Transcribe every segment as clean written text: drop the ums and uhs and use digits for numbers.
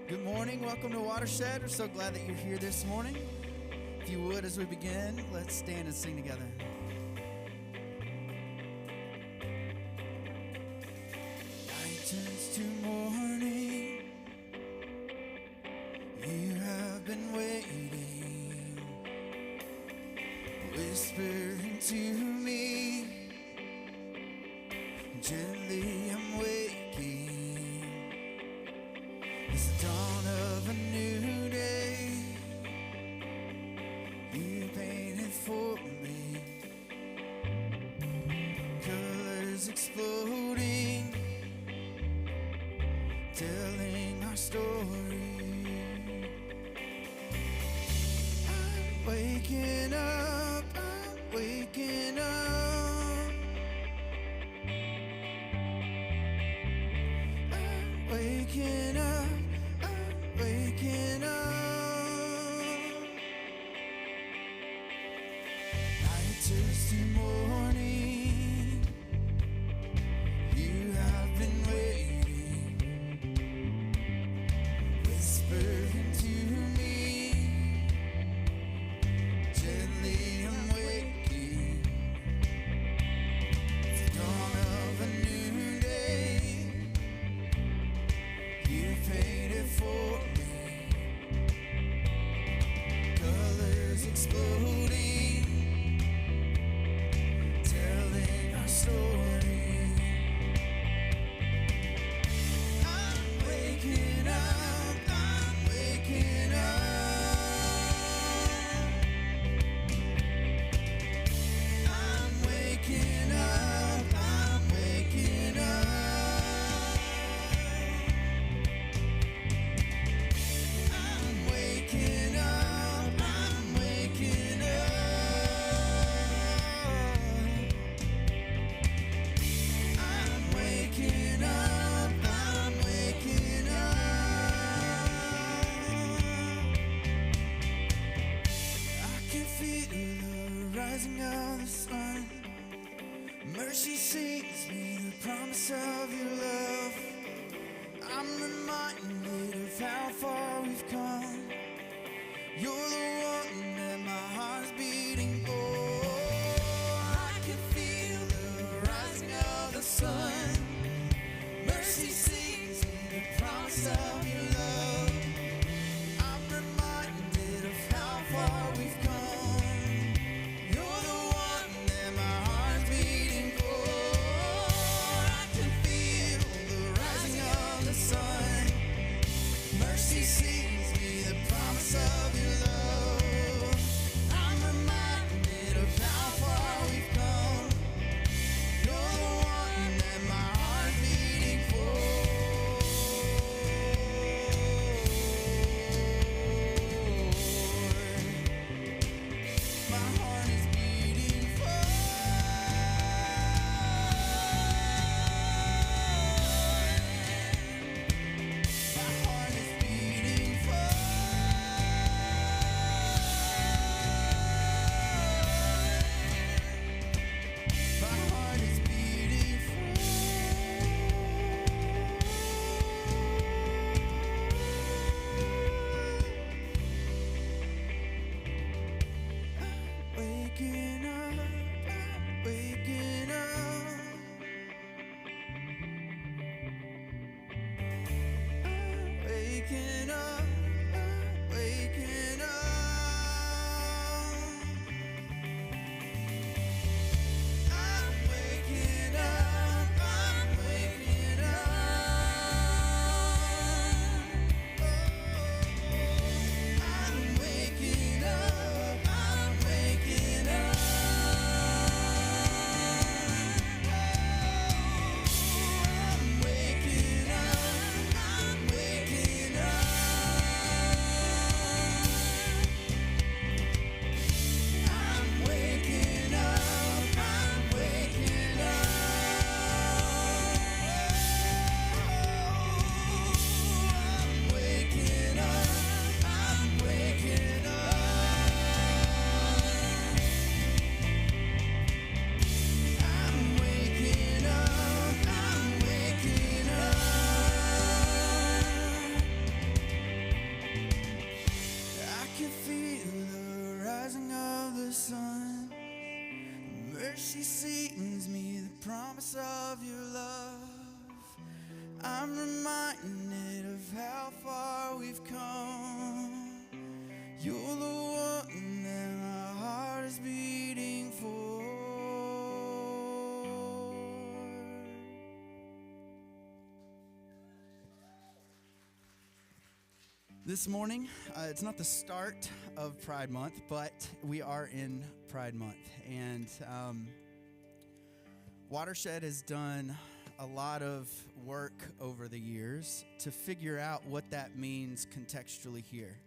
Good morning. Welcome to Watershed. We're so glad that you're here this morning. If you would, as we begin, let's stand and sing together. Night turns to morning. You have been waiting, whispering to me. Gently I'm waking. It's the dawn of a new day. You painted for me, colors exploding, telling our story. I'm waking up, I'm waking up, I'm waking up. Waking up, night turns to morning. You have been waiting, whispering to me. Gently I'm waking. It's the dawn of a new day. You painted for me. Exploding, telling our story. I'm waking up, I'm waking up, I'm waking up, I'm waking up, I'm waking up. Of the sun, mercy sings me the promise of your love. I'm reminded of how far we've come. You're the one that my heart's beating for. I can feel the rising of the sun. Mercy sings me the promise of your love. I'm reminded of how far we've come. Mercy sings me the promise of your love. I'm reminded promise of your love. I'm reminded of how far we've come. You're the one that my heart is beating for. This morning, it's not the start of Pride Month, but we are in Pride Month. And Watershed has done a lot of work over the years to figure out what that means contextually here.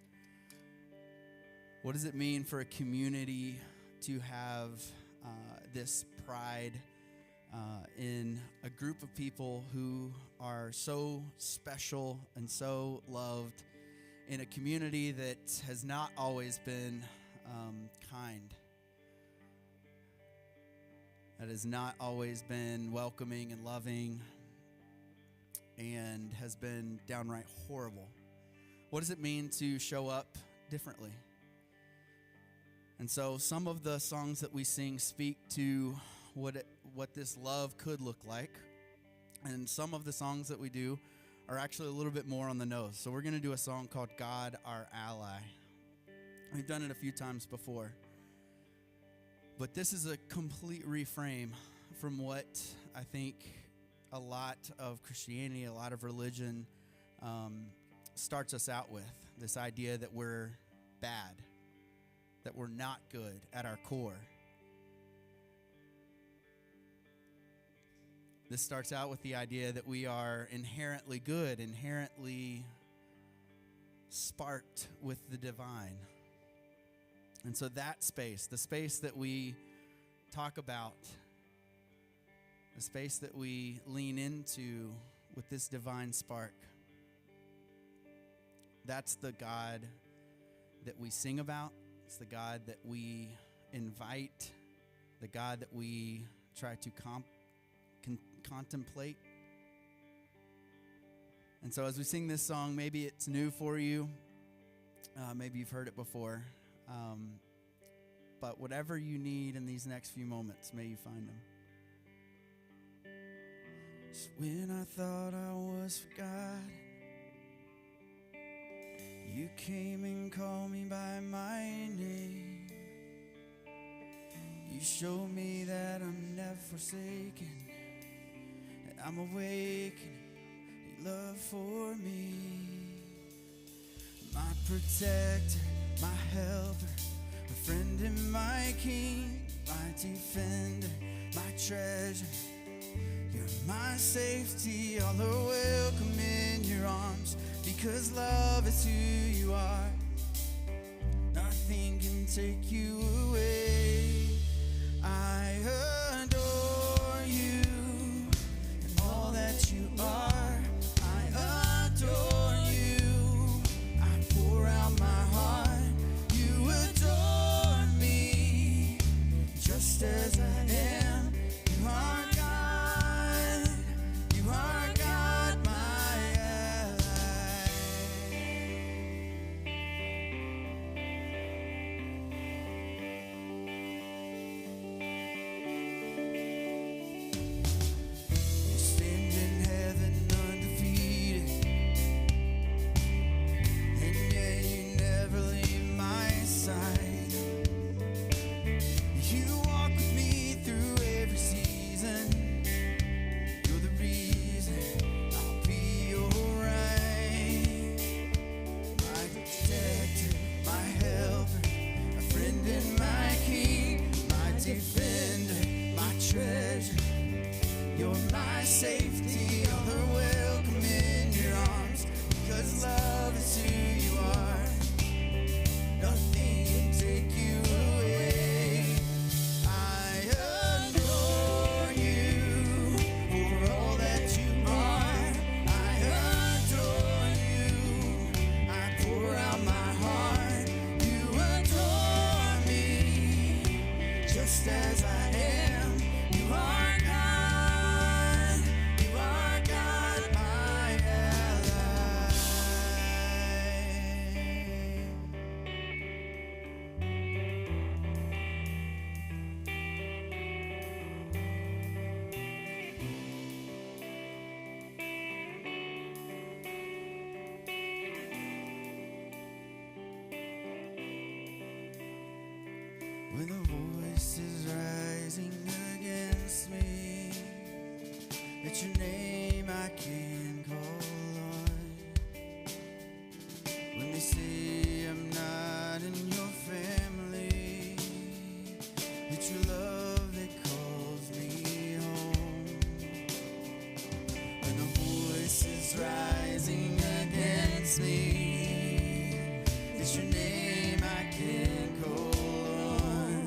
What does it mean for a community to have this pride in a group of people who are so special and so loved in a community that has not always been kind, that has not always been welcoming and loving, and has been downright horrible? What does it mean to show up differently? And so some of the songs that we sing speak to what this love could look like, and some of the songs that we do are actually a little bit more on the nose. So we're going to do a song called God Our Ally. We've done it a few times before. But this is a complete reframe from what I think a lot of Christianity, a lot of religion starts us out with. This idea that we're bad, that we're not good at our core. This starts out with the idea that we are inherently good, inherently sparked with the divine. And so that space, the space that we talk about, the space that we lean into with this divine spark, that's the God that we sing about. It's the God that we invite, the God that we try to contemplate. And so as we sing this song, maybe it's new for you. Maybe you've heard it before. But whatever you need in these next few moments, may you find them. Just when I thought I was forgotten, you came and called me by my name. You showed me that I'm never forsaken, and I'm awakening your love for me. My protector, my helper, my friend and my king, my defender, my treasure. You're my safety, all are welcome in your arms, because love is who you are. Nothing can take you away. I adore you and all that you are. I adore you. I pour out my heart. You adore me just as I am. You are God. You are God, my ally. when the voice is rising against me. It's your name I can call on. When they say I'm not in your family, it's your love that calls me home. When the voice is rising against me, it's your name I can call on.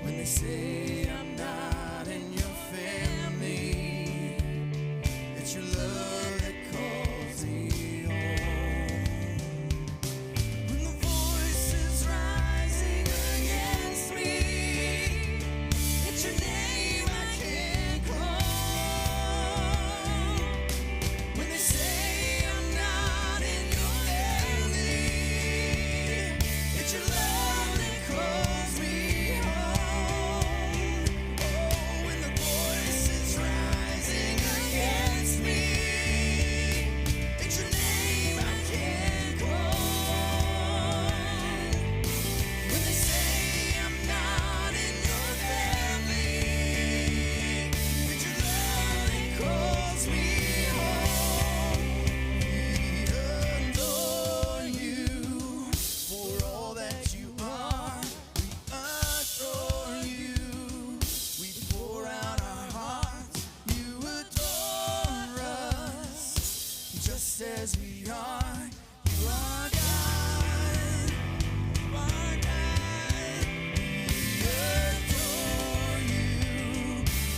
When they say I'm not in your family, it's your love that calls me home. When the voice is rising against me, it's your name I can call. When they say I'm not in your family, it's your love that calls me home. Oh, when the voice is rising against me, it's your name I can call. When they say I'm not in your family, it's your love that calls me home. We adore you for all that you are. We adore you. We pour out our hearts. You adore us just as we are. You are God. You are God. We adore you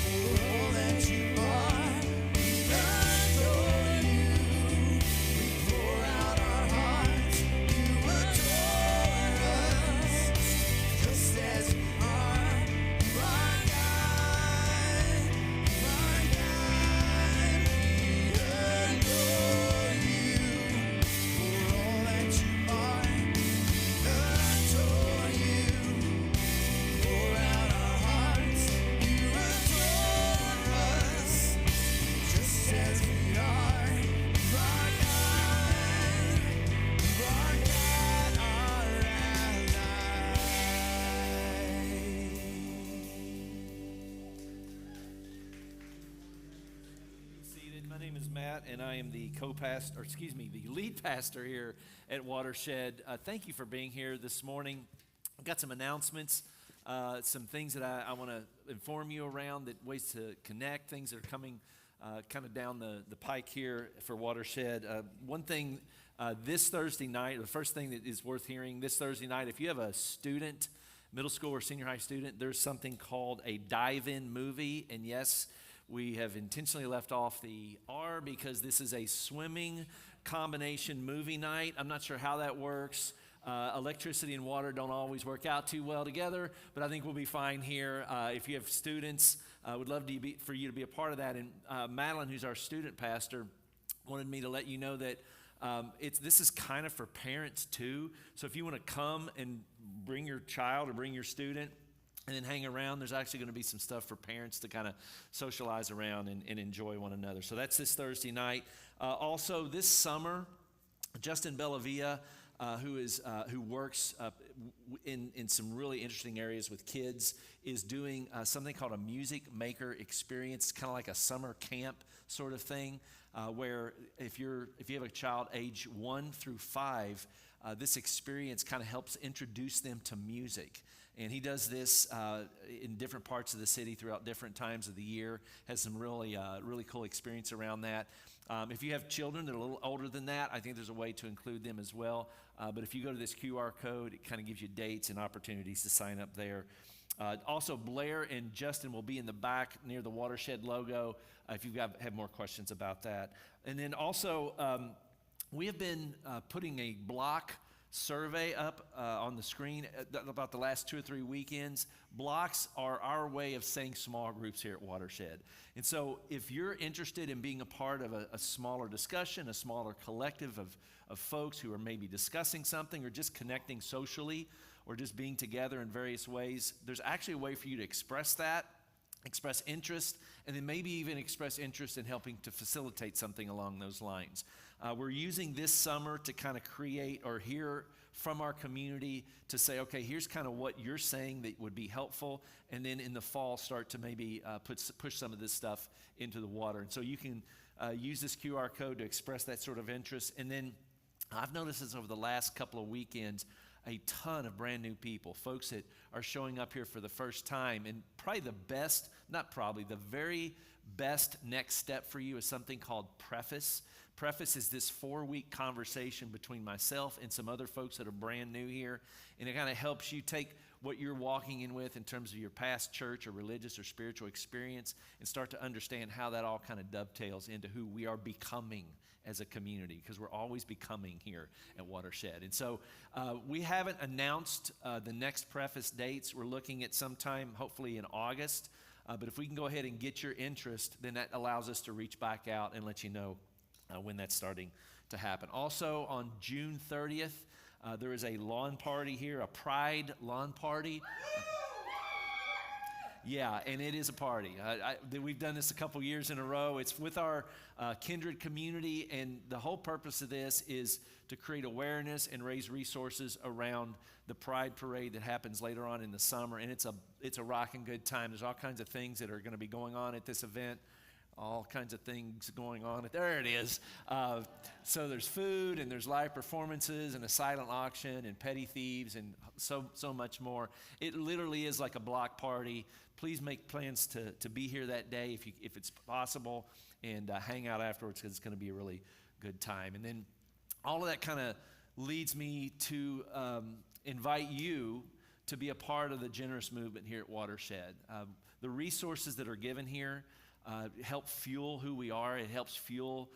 for all that you are. We adore you. We pour out our hearts. You adore us just as we are. You are God. You are God. We adore you for all that you are. We adore you. Pour out our hearts. You adore us just as we are. You are God. You are God, our ally. Seated. My name is Matt, and I am the the lead pastor here at Watershed. Thank you for being here this morning. I've got some announcements, some things that I want to inform you around, that ways to connect, things that are coming kind of down the pike here for Watershed. One thing this Thursday night, the first thing that is worth hearing this Thursday night, if you have a student, middle school or senior high student, there's something called a dive-in movie. And yes, we have intentionally left off the R because this is a swimming combination movie night. I'm not sure how that works. Electricity and water don't always work out too well together, but I think we'll be fine here. If you have students, I would love for you to be a part of that. And Madeline, who's our student pastor, wanted me to let you know that this is kind of for parents too. So if you want to come and bring your child or bring your student and then hang around, there's actually going to be some stuff for parents to kind of socialize around and enjoy one another. So that's this Thursday night. Also this summer, Justin Bellavia, who works in some really interesting areas with kids, is doing something called a music maker experience, kind of like a summer camp sort of thing, where if you have a child age 1 through 5, this experience kind of helps introduce them to music. And he does this in different parts of the city throughout different times of the year. Has some really cool experience around that. If you have children that are a little older than that, I think there's a way to include them as well. But if you go to this QR code, it kind of gives you dates and opportunities to sign up there. Also, Blair and Justin will be in the back near the Watershed logo if you have more questions about that. And then also, we have been putting a block survey up on the screen about the last 2 or 3 weekends. Blocks are our way of saying small groups here at Watershed. And so if you're interested in being a part of a smaller discussion, a smaller collective of folks who are maybe discussing something or just connecting socially or just being together in various ways, there's actually a way for you to express that, express interest, and then maybe even express interest in helping to facilitate something along those lines. We're using this summer to kind of create or hear from our community to say, okay, here's kind of what you're saying that would be helpful, and then in the fall start to maybe push some of this stuff into the water. And so you can use this QR code to express that sort of interest. And then I've noticed this over the last couple of weekends, a ton of brand new people, folks that are showing up here for the first time. And probably the very best next step for you is something called Preface. Preface is this 4-week conversation between myself and some other folks that are brand new here. And it kind of helps you take what you're walking in with in terms of your past church or religious or spiritual experience and start to understand how that all kind of dovetails into who we are becoming as a community, because we're always becoming here at Watershed. And so we haven't announced the next Preface dates. We're looking at sometime, hopefully in August. But if we can go ahead and get your interest, then that allows us to reach back out and let you know when that's starting to happen. Also, on June 30th, there is a lawn party here, a Pride lawn party. Yeah, and it is a party. We've done this a couple years in a row. It's with our kindred community, and the whole purpose of this is to create awareness and raise resources around the Pride Parade that happens later on in the summer. And it's a rocking good time. There's all kinds of things that are going to be going on at this event. All kinds of things going on. There it is. So there's food, and there's live performances, and a silent auction, and petty thieves, and so much more. It literally is like a block party. Please make plans to be here that day if it's possible, and hang out afterwards, because it's going to be a really good time. And then all of that kind of leads me to invite you to be a part of the generous movement here at Watershed. The resources that are given here help fuel who we are. It helps fuel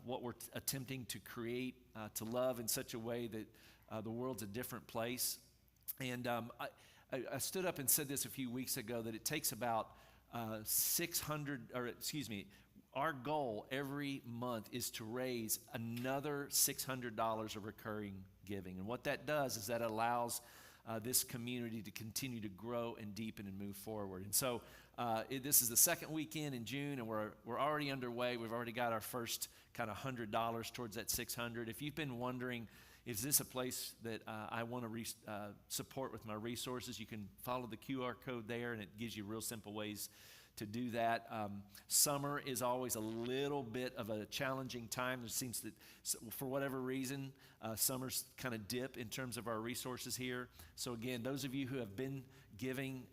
what we're attempting to create, to love in such a way that the world's a different place. And I stood up and said this a few weeks ago, that it takes about our goal every month is to raise another $600 of recurring giving. And what that does is that allows this community to continue to grow and deepen and move forward. And so this is the second weekend in June, and we're already underway. We've already got our first kind of $100 towards that $600. If you've been wondering, is this a place that I want to support with my resources, you can follow the QR code there, and it gives you real simple ways to do that. Summer is always a little bit of a challenging time. It seems that for whatever reason, summers kind of dip in terms of our resources here. So again, those of you who have been giving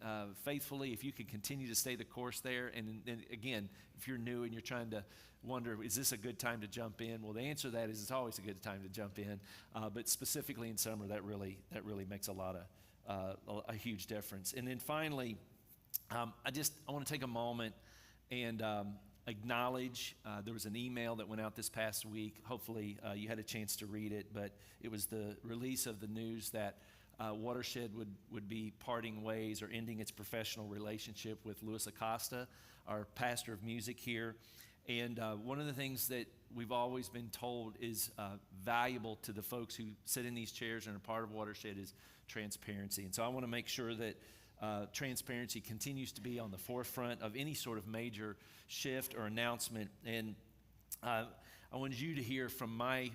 faithfully, if you can continue to stay the course there. And again, if you're new and you're trying to wonder, is this a good time to jump in? Well, the answer to that is it's always a good time to jump in. But specifically in summer, that really makes a huge difference. And then finally, I want to take a moment and acknowledge there was an email that went out this past week. Hopefully you had a chance to read it, but it was the release of the news that Watershed would be parting ways or ending its professional relationship with Louis Acosta, our pastor of music here. And one of the things that we've always been told is valuable to the folks who sit in these chairs and are part of Watershed is transparency. And so I want to make sure that transparency continues to be on the forefront of any sort of major shift or announcement. And I wanted you to hear from my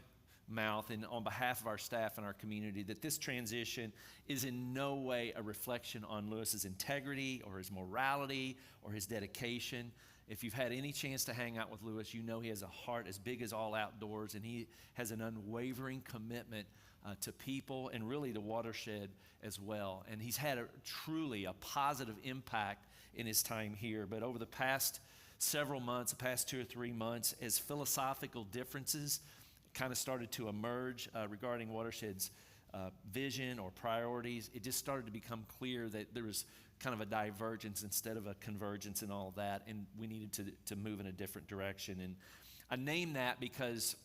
mouth and on behalf of our staff and our community that this transition is in no way a reflection on Lewis's integrity or his morality or his dedication. If you've had any chance to hang out with Lewis, you know he has a heart as big as all outdoors, and he has an unwavering commitment to people and really to Watershed as well. And he's had truly a positive impact in his time here. But over the past several months, the past 2 or 3 months, as philosophical differences kind of started to emerge regarding Watershed's vision or priorities, it just started to become clear that there was kind of a divergence instead of a convergence in all of that, and we needed to move in a different direction. And I name that because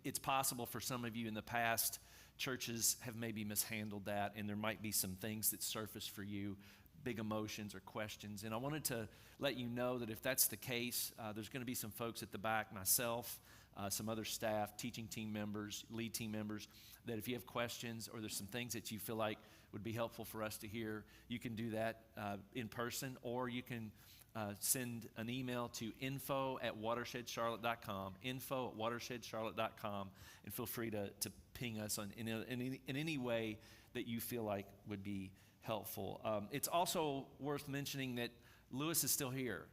it's possible for some of you in the past, churches have maybe mishandled that, and there might be some things that surface for you, big emotions or questions. And I wanted to let you know that if that's the case, there's going to be some folks at the back, myself, some other staff, teaching team members, lead team members, that if you have questions or there's some things that you feel like would be helpful for us to hear, you can do that in person, or you can send an email to info@watershed.charlotte.com, info@watershed.charlotte.com, and feel free to ping us in any way that you feel like would be helpful. It's also worth mentioning that Lewis is still here.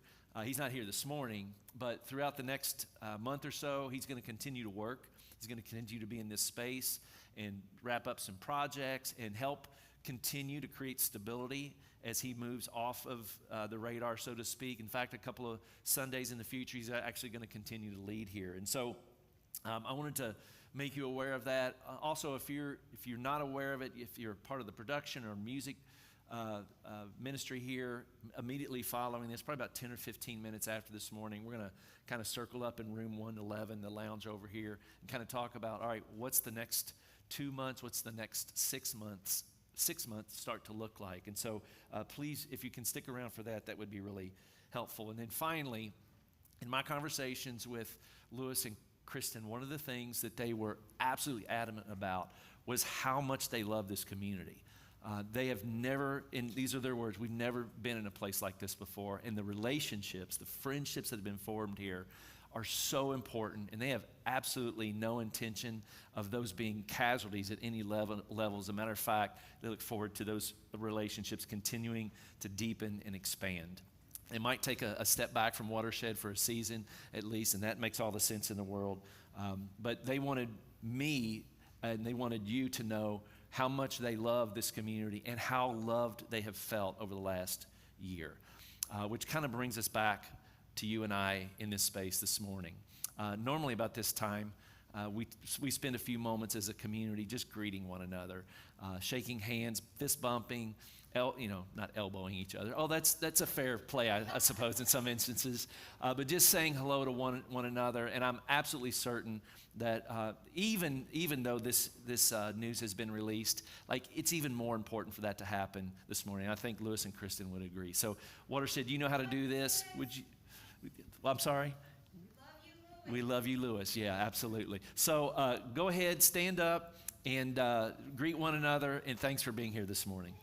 He's not here this morning, but throughout the next month or so, he's going to continue to work. He's going to continue to be in this space and wrap up some projects and help continue to create stability as he moves off of the radar, so to speak. In fact, a couple of Sundays in the future, he's actually going to continue to lead here. And so I wanted to make you aware of that. Also, if you're not aware of it, if you're part of the production or music ministry here, immediately following this, probably about 10 or 15 minutes after this morning, we're going to kind of circle up in room 111, the lounge over here, and kind of talk about, all right, what's the next 2 months, what's the next 6 months start to look like. And so please, if you can stick around for that, that would be really helpful. And then finally, in my conversations with Lewis and Kristen, one of the things that they were absolutely adamant about was how much they love this community. They have never, and these are their words, we've never been in a place like this before. And the relationships, the friendships that have been formed here are so important. And they have absolutely no intention of those being casualties at any level. As a matter of fact, they look forward to those relationships continuing to deepen and expand. They might take a step back from Watershed for a season at least, and that makes all the sense in the world. But they wanted me and they wanted you to know how much they love this community and how loved they have felt over the last year, which kind of brings us back to you and I in this space this morning. Normally about this time, we spend a few moments as a community just greeting one another, shaking hands, fist bumping, not elbowing each other. Oh, that's a fair play, I suppose, in some instances. But just saying hello to one another. And I'm absolutely certain that even though this news has been released, like it's even more important for that to happen this morning. I think Lewis and Kristen would agree. So, Watershed, you know how to do this? Would you? Well, I'm sorry. We love you, Lewis. Yeah, absolutely. So go ahead, stand up, and greet one another. And thanks for being here this morning.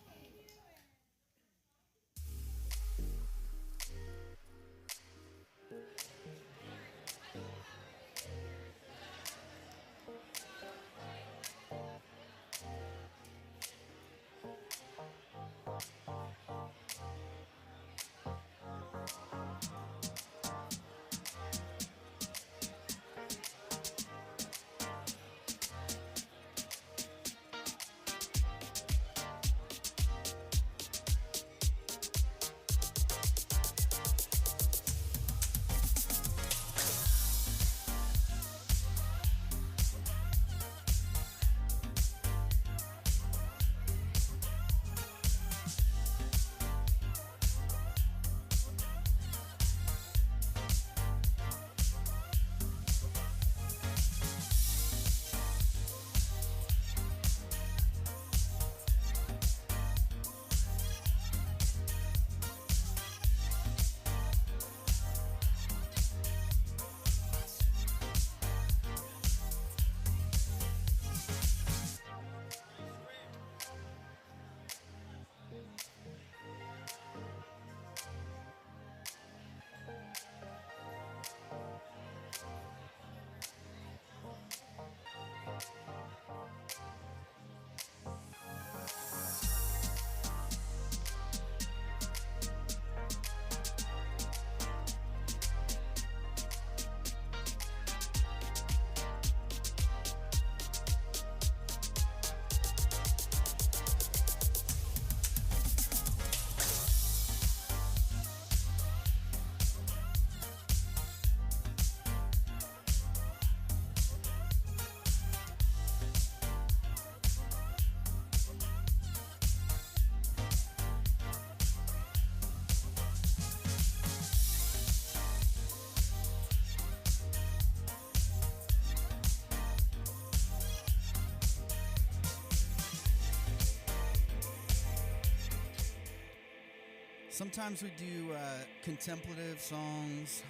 Sometimes we do contemplative songs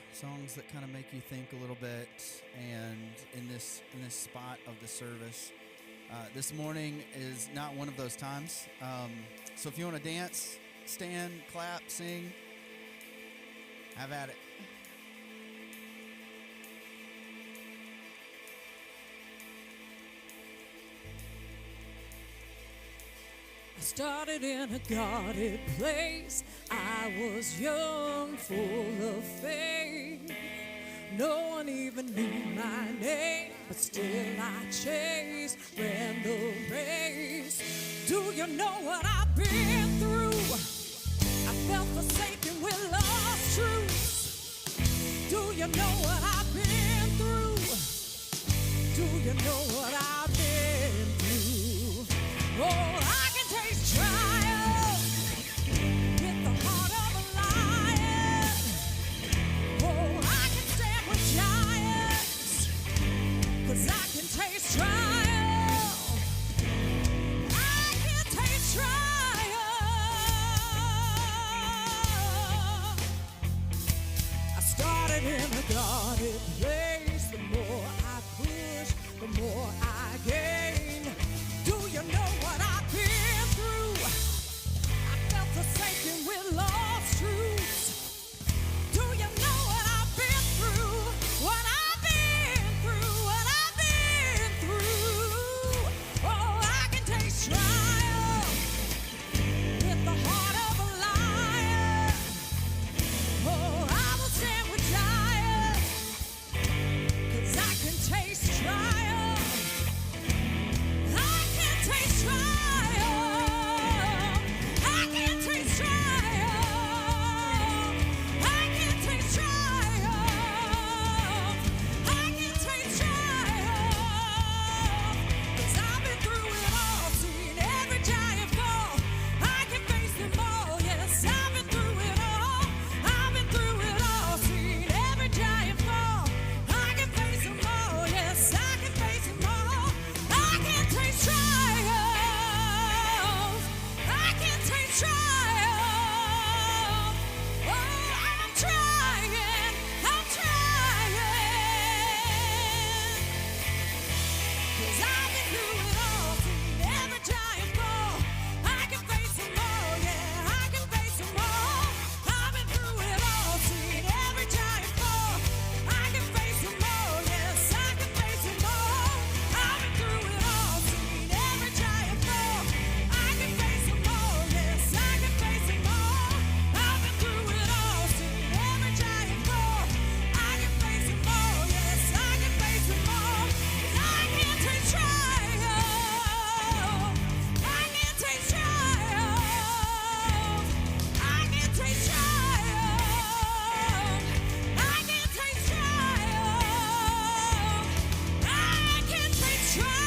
that kind of make you think a little bit. And in this spot of the service, this morning is not one of those times. So if you want to dance, stand, clap, sing, Have at it. I started in a guarded place. I was young, full of faith. No one even knew my name, but still I chased, ran the race. Do you know what I've been through? I felt forsaken with lost truth. Do you know what I've been through? Do you know what I've been through? Oh, I can taste triumph with the heart of a lion. Oh, I can stand with giants, 'cause I can taste triumph. I can taste triumph. I started in a guarded place. The more I push, the more I gain. Do you know what I've been through? I felt forsaken with lost truths. Do you know what I've been through? What I've been through, what I've been through. Oh, I can taste triumph with the heart of a lion. Oh, I will stand with giants, 'cause I can taste triumph. I can taste triumph. I can taste triumph. I can taste triumph. I can taste triumph. 'Cause I've been through it all, seen every giant fall. I can face them all, yes, I've been through it all. I've been through it all, seen every giant fall. I can face them all, yes, I can face them all. I can taste triumph. I can taste triumph. Oh, I'm trying, I'm trying. 'Cause I've been through it all, seen every giant fall. I can face them all, yeah, I can face them all. I've been through it all, seen every giant fall. I can face them all, yes, I can face them all. I've been through it all, seen every giant fall. I can face them all, yes, I can face them all. I've been through it all, seen every giant fall. I can face them all, yes, I can face them all. 'Cause I can taste triumph. I can taste triumph. I can taste triumph. I can taste triumph. I can taste triumph.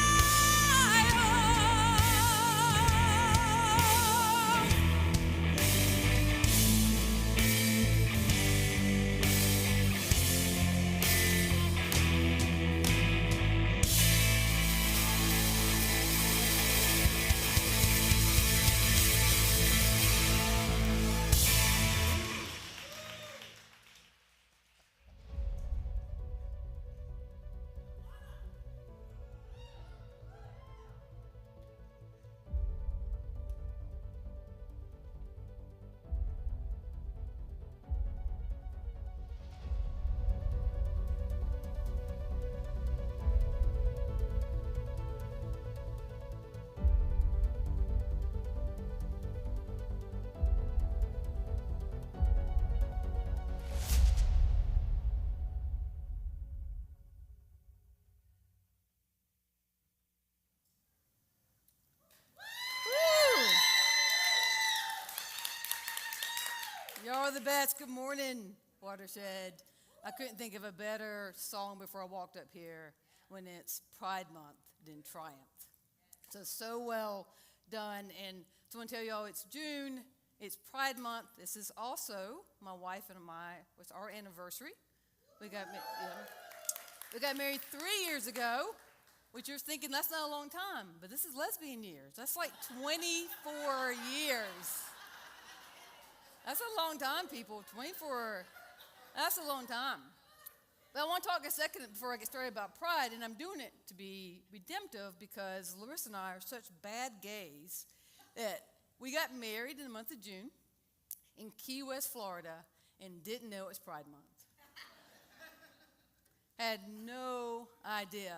Y'all are the best. Good morning, Watershed. I couldn't think of a better song before I walked up here when it's Pride Month than Triumph. So well done. And so I want to tell y'all it's June. It's Pride Month. This is also my wife and it's our anniversary. We got married 3 years ago, which you're thinking that's not a long time, but this is lesbian years. That's like 24 years. That's a long time, people. 24, that's a long time. But I want to talk a second before I get started about pride, and I'm doing it to be redemptive because Larissa and I are such bad gays that we got married in the month of June in Key West, Florida, and didn't know it was Pride Month. Had no idea.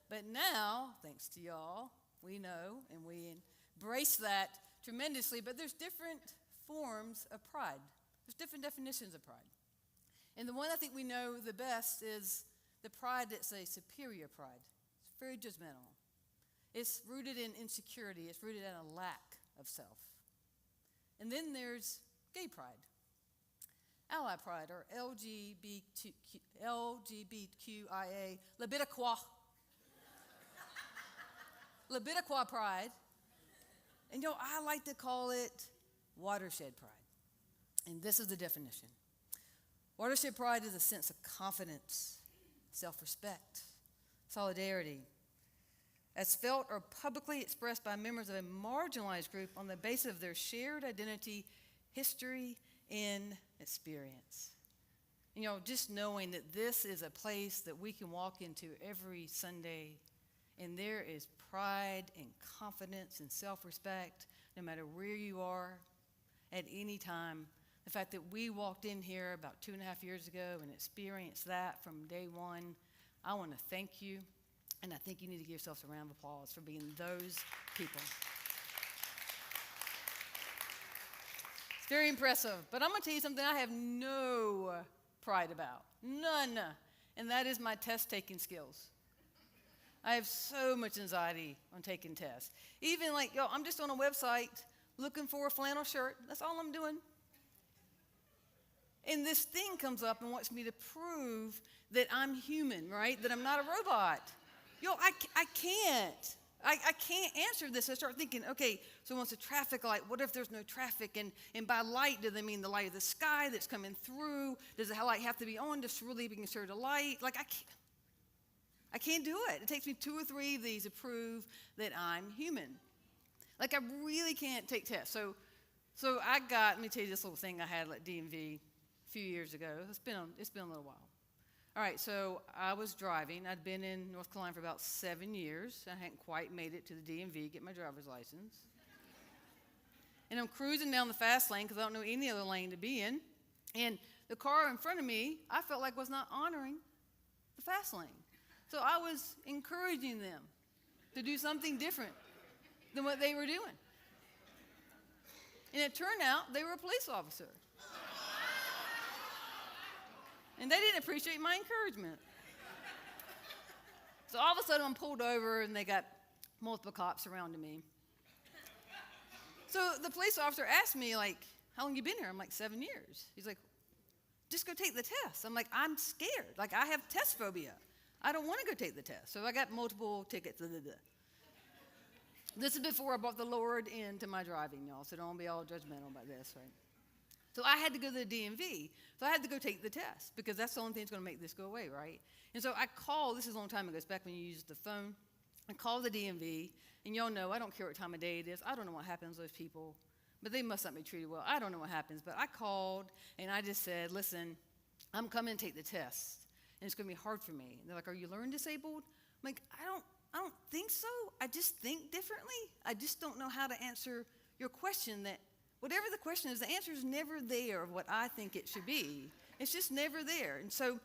But now, thanks to y'all, we know and we embrace that tremendously. But there's different forms of pride. There's different definitions of pride. And the one I think we know the best is the pride that's a superior pride. It's very judgmental. It's rooted in insecurity. It's rooted in a lack of self. And then there's gay pride. Ally pride, or LGBTQIA, Leviticua pride. And I like to call it watershed pride. And this is the definition. Watershed pride is a sense of confidence, self-respect, solidarity, as felt or publicly expressed by members of a marginalized group on the basis of their shared identity, history, and experience. Just knowing that this is a place that we can walk into every Sunday, and there is pride and confidence and self-respect no matter where you are at any time. The fact that we walked in here about 2.5 years ago and experienced that from day one, I want to thank you, and I think you need to give yourselves a round of applause for being those people. It's very impressive, but I'm going to tell you something I have no pride about, none, and that is my test-taking skills. I have so much anxiety on taking tests. Even I'm just on a website looking for a flannel shirt. That's all I'm doing. And this thing comes up and wants me to prove that I'm human, right? That I'm not a robot. I can't. I can't answer this. I start thinking, okay, so once a traffic light, what if there's no traffic? And by light, do they mean the light of the sky that's coming through? Does the light have to be on to really be considered a light? I can't do it. It takes me 2 or 3 of these to prove that I'm human. I really can't take tests. So let me tell you this little thing I had at DMV a few years ago. It's been a little while. All right, so I was driving. I'd been in North Carolina for about 7 years. I hadn't quite made it to the DMV, get my driver's license. And I'm cruising down the fast lane because I don't know any other lane to be in. And the car in front of me, I felt like was not honoring the fast lane. So I was encouraging them to do something different than what they were doing. And it turned out they were a police officer. And they didn't appreciate my encouragement. So all of a sudden I'm pulled over and they got multiple cops surrounding me. So the police officer asked me, how long you been here? I'm like, 7 years. He's like, just go take the test. I'm like, I'm scared. I have test phobia. I don't want to go take the test. So I got multiple tickets. This is before I brought the Lord into my driving, y'all, so don't be all judgmental about this, right? So I had to go to the DMV. So I had to go take the test because that's the only thing that's going to make this go away, right? And so I called, this is a long time ago, it's back when you used the phone. I called the DMV, and y'all know I don't care what time of day it is. I don't know what happens to those people, but they must not be treated well. I don't know what happens, but I called, and I just said, listen, I'm coming to take the test, and it's going to be hard for me. And they're like, are you learning disabled? I'm like, I don't think so. I just think differently. I just don't know how to answer your question that whatever the question is, the answer is never there of what I think it should be. It's just never there. And so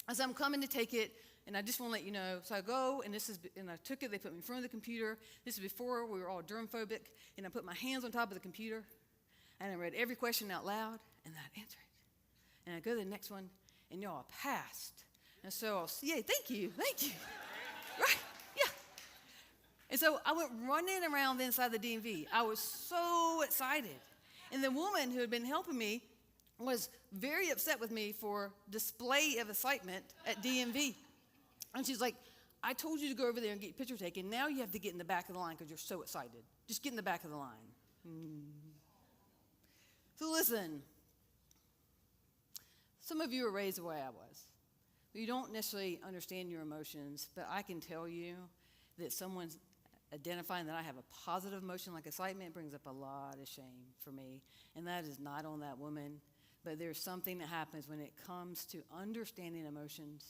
as I'm coming to take it, and I just want to let you know, so I go, and I took it, they put me in front of the computer. This is before we were all germphobic, and I put my hands on top of the computer, and I read every question out loud, and I'd answer it. And I go to the next one, and y'all passed. And so, thank you. Right, yeah. And so I went running around the inside the DMV. I was so excited. And the woman who had been helping me was very upset with me for display of excitement at DMV. And she's like, I told you to go over there and get your picture taken. Now you have to get in the back of the line because you're so excited. Just get in the back of the line. So listen, some of you were raised the way I was. You don't necessarily understand your emotions, but I can tell you that someone's identifying that I have a positive emotion like excitement brings up a lot of shame for me, and that is not on that woman. But there's something that happens when it comes to understanding emotions,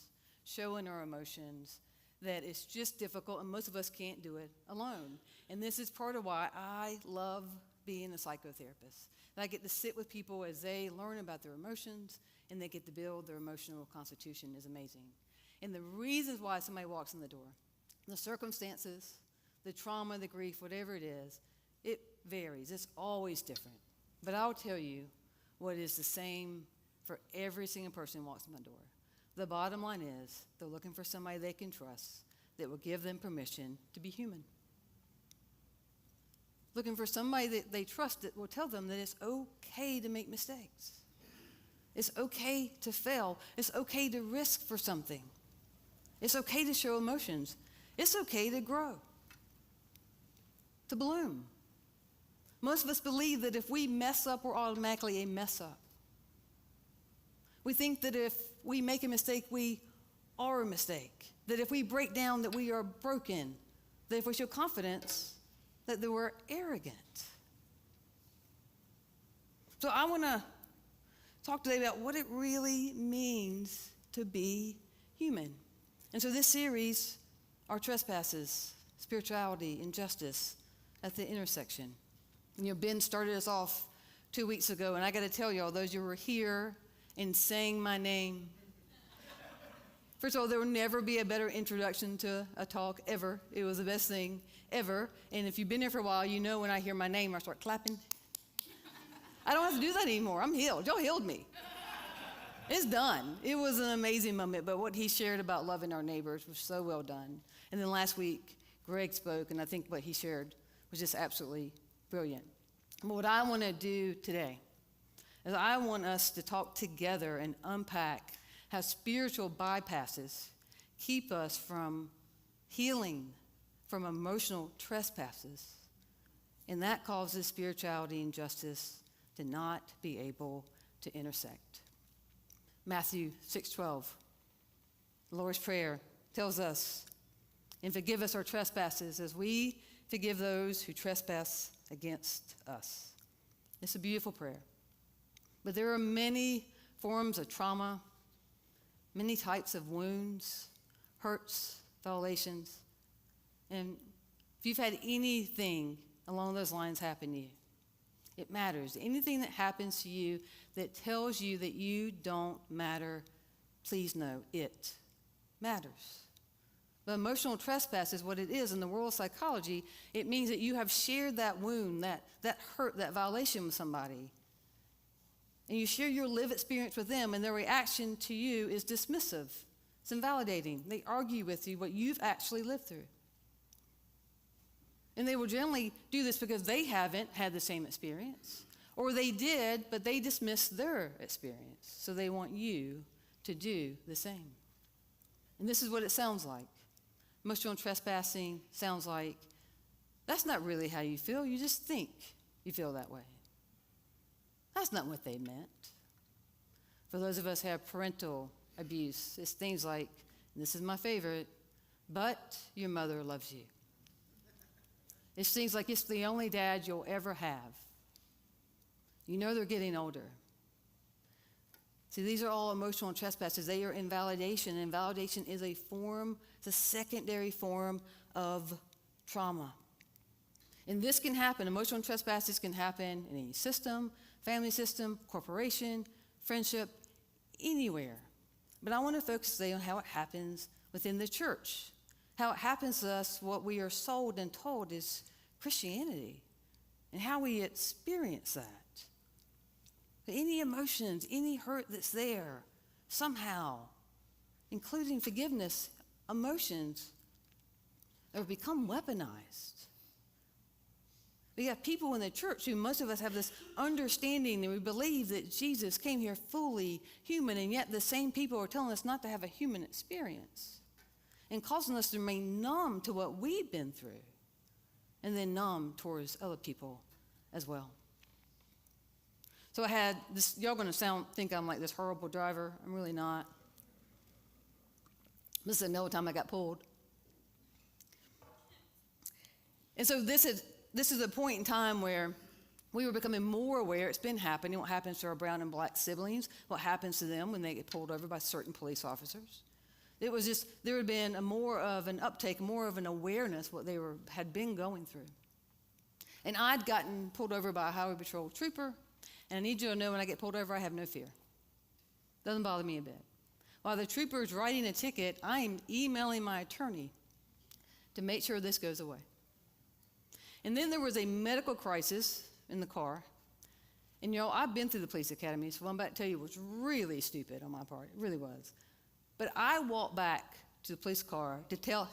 showing our emotions, that it's just difficult, and most of us can't do it alone. And this is part of why I love being a psychotherapist. That I get to sit with people as they learn about their emotions and they get to build their emotional constitution is amazing. And the reasons why somebody walks in the door, the circumstances, the trauma, the grief, whatever it is, it varies. It's always different. But I'll tell you what is the same for every single person who walks in the door. The bottom line is they're looking for somebody they can trust that will give them permission to be human. Looking for somebody that they trust that will tell them that it's okay to make mistakes. It's okay to fail. It's okay to risk for something. It's okay to show emotions. It's okay to grow, to bloom. Most of us believe that if we mess up, we're automatically a mess up. We think that if we make a mistake, we are a mistake. That if we break down, that we are broken. That if we show confidence, that we're arrogant. So I want to talk today about what it really means to be human. And so this series, our trespasses, spirituality, and justice at the intersection. You know, Ben started us off 2 weeks ago, and I got to tell y'all, those who were here and saying my name, first of all, there will never be a better introduction to a talk ever. It was the best thing ever. And if you've been here for a while, you know when I hear my name, I start clapping. I don't have to do that anymore. I'm healed. Y'all healed me. It's done. It was an amazing moment, but what he shared about loving our neighbors was so well done. And then last week, Greg spoke, and I think what he shared was just absolutely brilliant. But what I want to do today is I want us to talk together and unpack how spiritual bypasses keep us from healing from emotional trespasses, and that causes spirituality and justice to not be able to intersect. Matthew 6:12, the Lord's Prayer tells us, and forgive us our trespasses as we forgive those who trespass against us. It's a beautiful prayer. But there are many forms of trauma, many types of wounds, hurts, violations. And if you've had anything along those lines happen to you, it matters. Anything that happens to you that tells you that you don't matter, please know it matters. But emotional trespass is what it is in the world of psychology. It means that you have shared that wound, that hurt, that violation with somebody. And you share your lived experience with them, and their reaction to you is dismissive. It's invalidating. They argue with you what you've actually lived through. And they will generally do this because they haven't had the same experience. Or they did, but they dismissed their experience. So they want you to do the same. And this is what it sounds like. Emotional trespassing sounds like, that's not really how you feel. You just think you feel that way. That's not what they meant. For those of us who have parental abuse, it's things like, and this is my favorite, but your mother loves you. It's things like, it's the only dad you'll ever have. You know they're getting older. See, these are all emotional trespasses. They are invalidation. Invalidation is a form, it's a secondary form of trauma. And this can happen, emotional trespasses can happen in any system, family system, corporation, friendship, anywhere. But I want to focus today on how it happens within the church. How it happens to us, what we are sold and told is Christianity, and how we experience that. But any emotions, any hurt that's there, somehow, including forgiveness, emotions, have become weaponized. We have people in the church who most of us have this understanding and we believe that Jesus came here fully human, and yet the same people are telling us not to have a human experience and causing us to remain numb to what we've been through and then numb towards other people as well. So I had this, y'all gonna think I'm like this horrible driver. I'm really not. This is another time I got pulled. And so this is a point in time where we were becoming more aware. It's been happening. What happens to our brown and black siblings? What happens to them when they get pulled over by certain police officers? It was just, there had been more of an uptake, more of an awareness what they had been going through. And I'd gotten pulled over by a highway patrol trooper, and I need you to know when I get pulled over, I have no fear. Doesn't bother me a bit. While the trooper is writing a ticket, I am emailing my attorney to make sure this goes away. And then there was a medical crisis in the car. And I've been through the police academy, so what I'm about to tell you was really stupid on my part. It really was. But I walked back to the police car to tell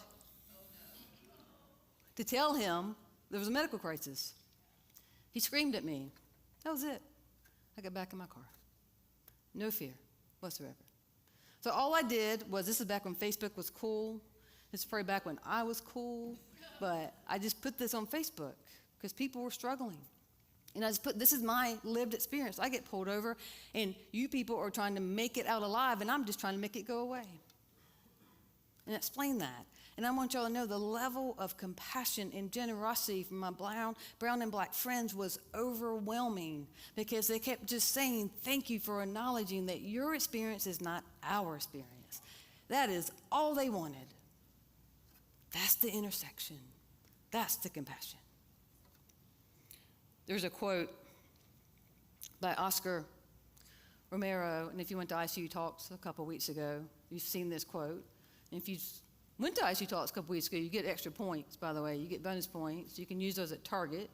him there was a medical crisis. He screamed at me. That was it. I got back in my car. No fear whatsoever. So all I did was, this is back when Facebook was cool. This is probably back when I was cool. But I just put this on Facebook because people were struggling. And I just put, this is my lived experience. I get pulled over, and you people are trying to make it out alive, and I'm just trying to make it go away. And explain that. And I want y'all to know the level of compassion and generosity from my brown and black friends was overwhelming, because they kept just saying, thank you for acknowledging that your experience is not our experience. That is all they wanted. That's the intersection. That's the compassion. There's a quote by Oscar Romero, and if you went to ICU Talks a couple weeks ago, you've seen this quote. And if you went to ICU Talks a couple weeks ago, you get extra points, by the way. You get bonus points. You can use those at Target.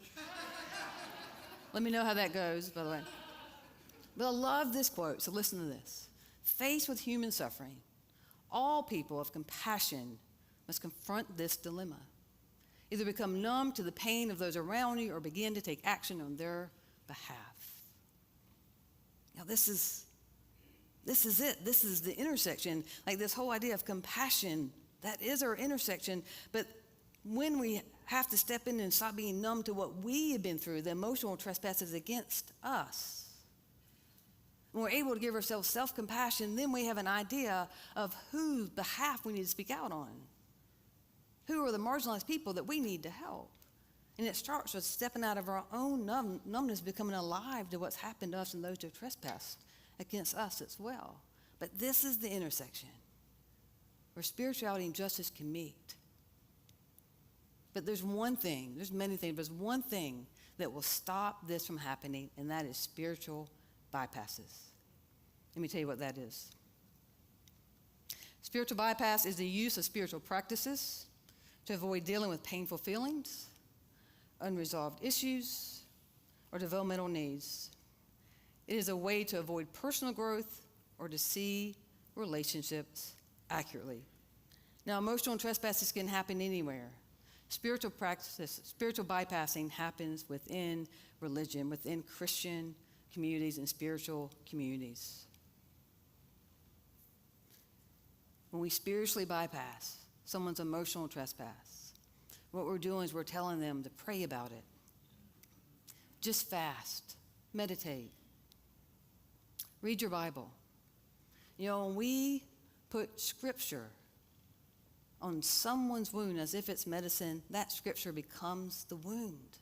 Let me know how that goes, by the way. But I love this quote, so listen to this. Faced with human suffering, all people of compassion must confront this dilemma. Either become numb to the pain of those around you or begin to take action on their behalf. Now, this is it. This is the intersection. Like this whole idea of compassion, that is our intersection. But when we have to step in and stop being numb to what we have been through, the emotional trespasses against us, when we're able to give ourselves self-compassion, then we have an idea of whose behalf we need to speak out on. Who are the marginalized people that we need to help? And it starts with stepping out of our own numbness, becoming alive to what's happened to us and those who have trespassed against us as well. But this is the intersection where spirituality and justice can meet. But there's one thing, there's many things, but there's one thing that will stop this from happening, and that is spiritual bypasses. Let me tell you what that is. Spiritual bypass is the use of spiritual practices to avoid dealing with painful feelings, unresolved issues, or developmental needs. It is a way to avoid personal growth or to see relationships accurately. Now, emotional trespasses can happen anywhere. Spiritual practice, spiritual bypassing happens within religion, within Christian communities and spiritual communities. When we spiritually bypass someone's emotional trespass, what we're doing is we're telling them to pray about it. Just fast, meditate, read your Bible. When we put scripture on someone's wound as if it's medicine, that scripture becomes the wound.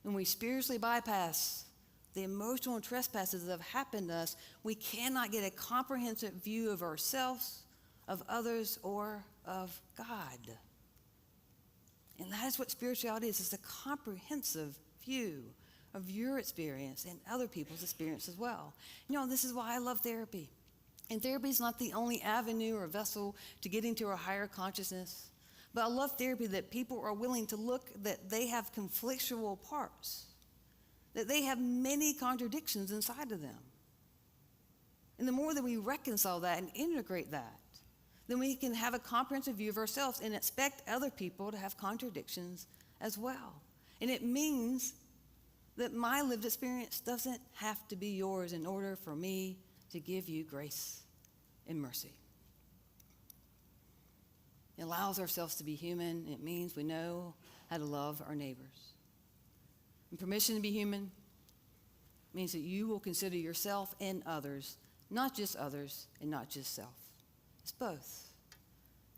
When we spiritually bypass the emotional trespasses that have happened to us, we cannot get a comprehensive view of ourselves, of others, or of God. And that is what spirituality is. It's a comprehensive view of your experience and other people's experience as well. This is why I love therapy. And therapy is not the only avenue or vessel to get into a higher consciousness. But I love therapy that people are willing to look that they have conflictual parts, that they have many contradictions inside of them. And the more that we reconcile that and integrate that, then we can have a comprehensive view of ourselves and expect other people to have contradictions as well. And it means that my lived experience doesn't have to be yours in order for me to give you grace and mercy. It allows ourselves to be human. It means we know how to love our neighbors. And permission to be human means that you will consider yourself and others, not just others and not just self. It's both.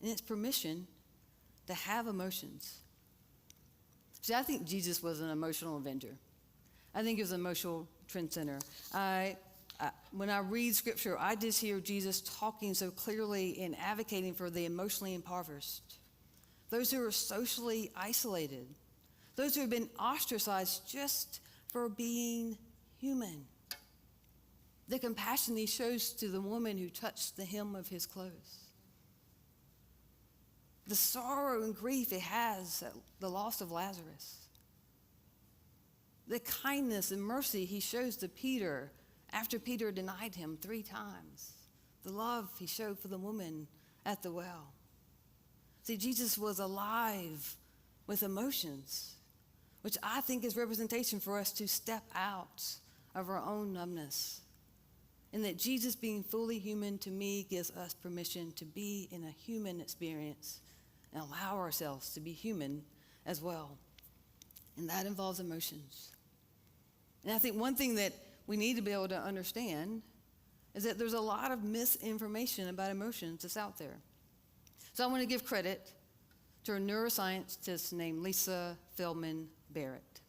And it's permission to have emotions. See, I think Jesus was an emotional avenger. I think he was an emotional trendsetter. When I read scripture, I just hear Jesus talking so clearly and advocating for the emotionally impoverished, those who are socially isolated, those who have been ostracized just for being human. The compassion he shows to the woman who touched the hem of his clothes. The sorrow and grief he has at the loss of Lazarus. The kindness and mercy he shows to Peter after Peter denied him 3 times. The love he showed for the woman at the well. See, Jesus was alive with emotions, which I think is representation for us to step out of our own numbness. And that Jesus being fully human to me gives us permission to be in a human experience and allow ourselves to be human as well. And that involves emotions. And I think one thing that we need to be able to understand is that there's a lot of misinformation about emotions that's out there. So I want to give credit to a neuroscientist named Lisa Feldman Barrett.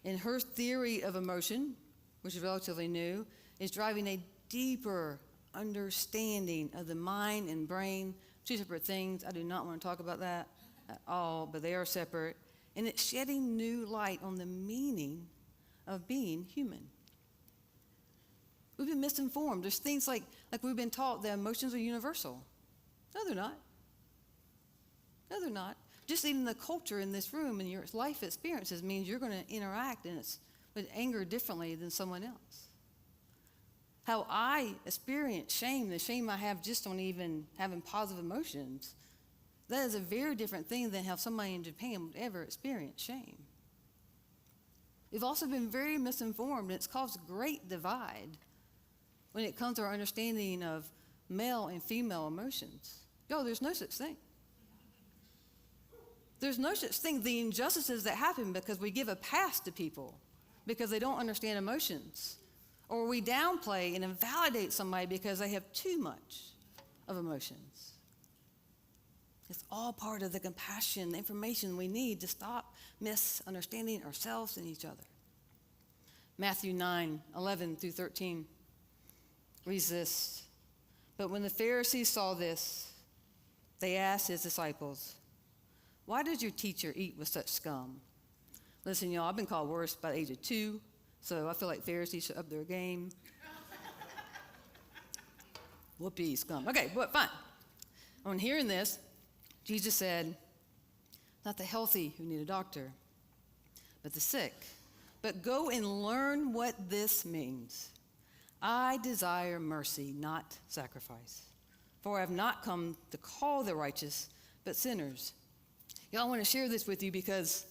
And her theory of emotion, which is relatively new, is driving a deeper understanding of the mind and brain. 2 separate things. I do not want to talk about that at all, but they are separate. And it's shedding new light on the meaning of being human. We've been misinformed. There's things like we've been taught that emotions are universal. No, they're not. No, they're not. Just even the culture in this room and your life experiences means you're going to interact with anger differently than someone else. How I experience shame, the shame I have just on even having positive emotions, that is a very different thing than how somebody in Japan would ever experience shame. We've also been very misinformed, and it's caused great divide when it comes to our understanding of male and female emotions. Yo, there's no such thing. There's no such thing. The injustices that happen because we give a pass to people because they don't understand emotions, or we downplay and invalidate somebody because they have too much of emotions. It's all part of the compassion, the information we need to stop misunderstanding ourselves and each other. Matthew 9:11-13 reads this. But when the Pharisees saw this, they asked his disciples, "Why does your teacher eat with such scum?" Listen, y'all, I've been called worse by the age of 2, so I feel like Pharisees should up their game. Whoopee, scum. Okay, but fine. On hearing this, Jesus said, "Not the healthy who need a doctor, but the sick. But go and learn what this means. I desire mercy, not sacrifice. For I have not come to call the righteous, but sinners." Y'all, I want to share this with you because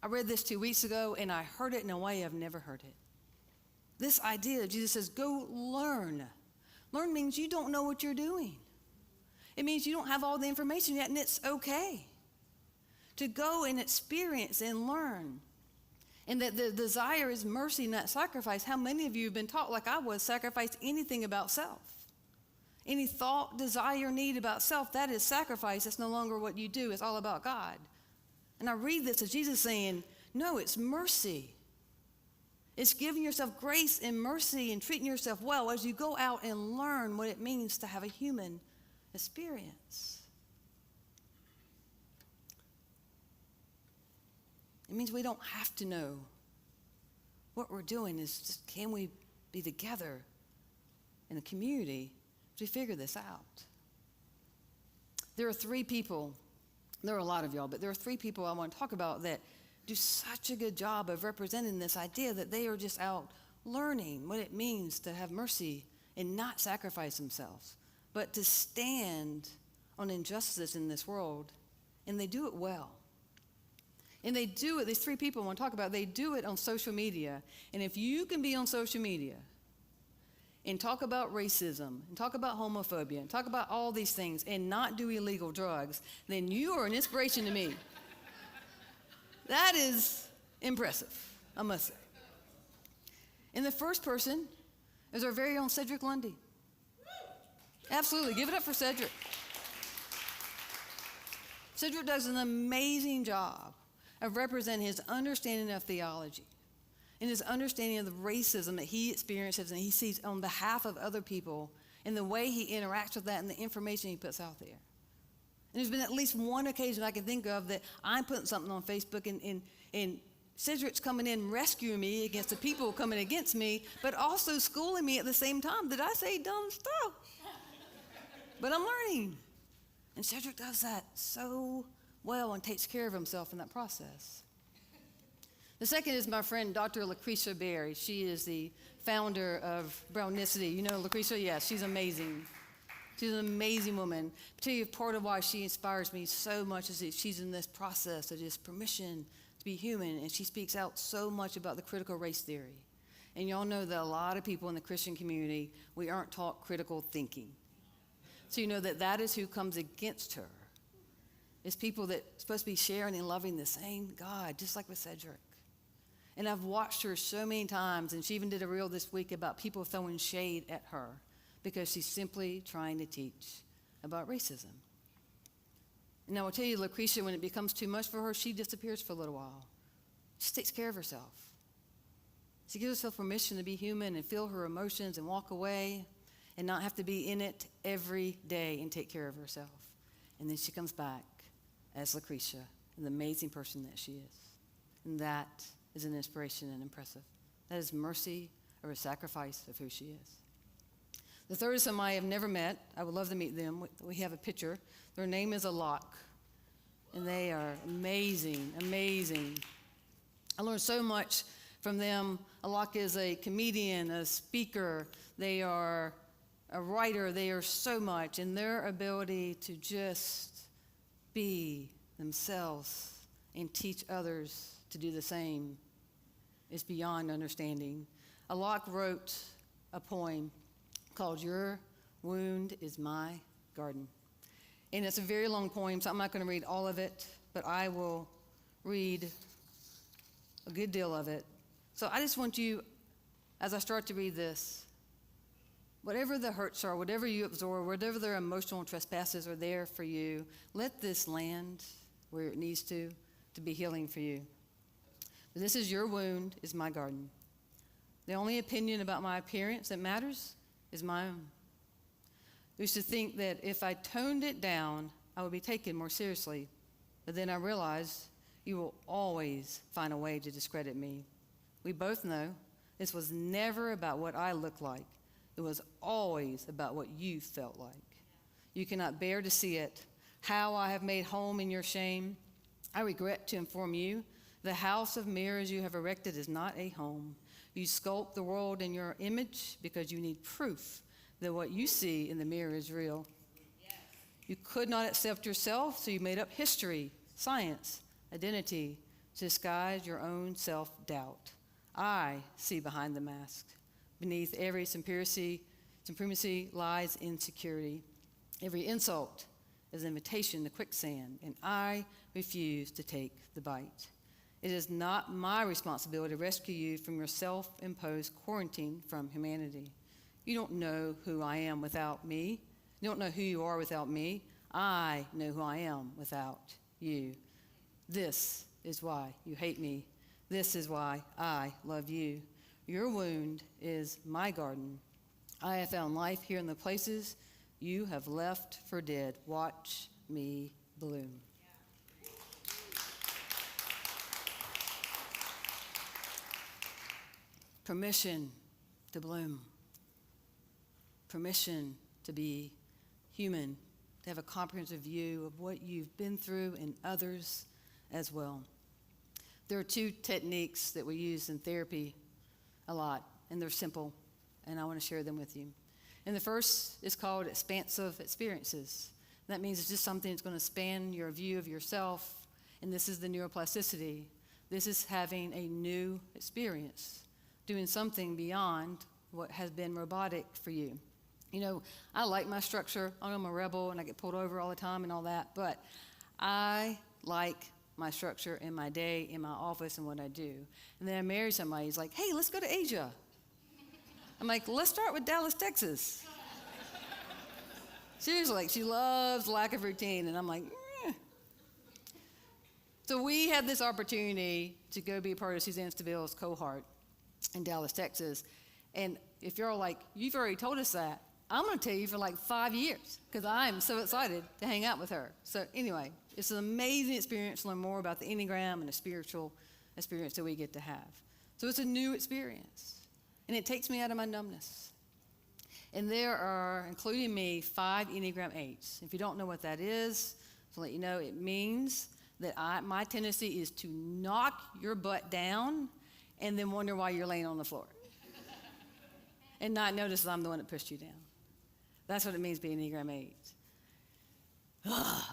I read this 2 weeks ago and I heard it in a way I've never heard it. This idea, Jesus says, go learn. Learn means you don't know what you're doing. It means you don't have all the information yet, and it's okay to go and experience and learn. And that the desire is mercy, not sacrifice. How many of you have been taught, like I was, sacrifice anything about self? Any thought, desire, need about self, that is sacrifice. That's no longer what you do. It's all about God. And I read this as Jesus saying, no, it's mercy. It's giving yourself grace and mercy and treating yourself well as you go out and learn what it means to have a human experience. It means we don't have to know. What we're doing is just, can we be together in a community to figure this out? There are 3 people, there are a lot of y'all, but there are 3 people I want to talk about that do such a good job of representing this idea that they are just out learning what it means to have mercy and not sacrifice themselves, but to stand on injustice in this world, and they do it well. And they do it, these 3 people I want to talk about, they do it on social media. And if you can be on social media and talk about racism, and talk about homophobia, and talk about all these things, and not do illegal drugs, then you are an inspiration to me. That is impressive, I must say. And the first person is our very own Cedric Lundy. Absolutely, give it up for Cedric. Cedric does an amazing job of representing his understanding of theology and his understanding of the racism that he experiences and he sees on behalf of other people and the way he interacts with that and the information he puts out there. And there's been at least one occasion I can think of that I'm putting something on Facebook and Cedric's coming in rescuing me against the people coming against me, but also schooling me at the same time. Did I say dumb stuff? But I'm learning. And Cedric does that so well and takes care of himself in that process. The second is my friend, Dr. Lucretia Berry. She is the founder of Brownicity. You know Lucretia? Yes, she's amazing. She's an amazing woman. I'll tell you, part of why she inspires me so much is that she's in this process of just permission to be human, and she speaks out so much about the critical race theory. And y'all know that a lot of people in the Christian community, we aren't taught critical thinking. So you know that is who comes against her. It's people that are supposed to be sharing and loving the same God, just like with Cedric. And I've watched her so many times, and she even did a reel this week about people throwing shade at her because she's simply trying to teach about racism. And I will tell you, Lucretia, when it becomes too much for her, she disappears for a little while. She takes care of herself. She gives herself permission to be human and feel her emotions and walk away and not have to be in it every day and take care of herself. And then she comes back as Lucretia, the amazing person that she is. And that is an inspiration and impressive. That is mercy or a sacrifice of who she is. The third is somebody I've never met. I would love to meet them. We have a picture. Their name is Alok, and they are amazing, amazing. I learned so much from them. Alok is a comedian, a speaker. They are a writer. They are so much, and their ability to just be themselves and teach others to do the same is beyond understanding. Alok wrote a poem called Your Wound is My Garden. And it's a very long poem, so I'm not going to read all of it, but I will read a good deal of it. So I just want you, as I start to read this, whatever the hurts are, whatever you absorb, whatever their emotional trespasses are there for you, let this land where it needs to be healing for you. This is your wound is my garden. The only opinion about my appearance that matters is my own. I used to think that if I toned it down, I would be taken more seriously. But then I realized you will always find a way to discredit me. We both know this was never about what I looked like. It was always about what you felt like. You cannot bear to see it, how I have made home in your shame. I regret to inform you, the house of mirrors you have erected is not a home. You sculpt the world in your image because you need proof that what you see in the mirror is real. Yes. You could not accept yourself, so you made up history, science, identity to disguise your own self-doubt. I see behind the mask. Beneath every supremacy lies insecurity. Every insult is an invitation to quicksand, and I refuse to take the bite. It is not my responsibility to rescue you from your self-imposed quarantine from humanity. You don't know who I am without me. You don't know who you are without me. I know who I am without you. This is why you hate me. This is why I love you. Your wound is my garden. I have found life here in the places you have left for dead. Watch me bloom. Permission to bloom. Permission to be human, to have a comprehensive view of what you've been through and others as well. There are two techniques that we use in therapy a lot, and they're simple, and I want to share them with you. And the first is called expansive experiences. That means it's just something that's going to span your view of yourself, and this is the neuroplasticity. This is having a new experience, doing something beyond what has been robotic for you. You know, I like my structure. I'm a rebel, and I get pulled over all the time and all that, but I like my structure in my day, in my office, and what I do. And then I marry somebody who's like, hey, let's go to Asia. I'm like, let's start with Dallas, Texas. Seriously, like, she loves lack of routine, and I'm like, eh. So we had this opportunity to go be a part of Suzanne Stabille's cohort in Dallas, Texas. And if you're all like, you've already told us that, I'm going to tell you for like 5 years because I am so excited to hang out with her. So anyway, it's an amazing experience to learn more about the Enneagram and the spiritual experience that we get to have. So it's a new experience, and it takes me out of my numbness. And there are, including me, 5 Enneagram 8s. If you don't know what that is, to let you know, it means that my tendency is to knock your butt down and then wonder why you're laying on the floor and not notice that I'm the one that pushed you down. That's what it means to be an Enneagram 8.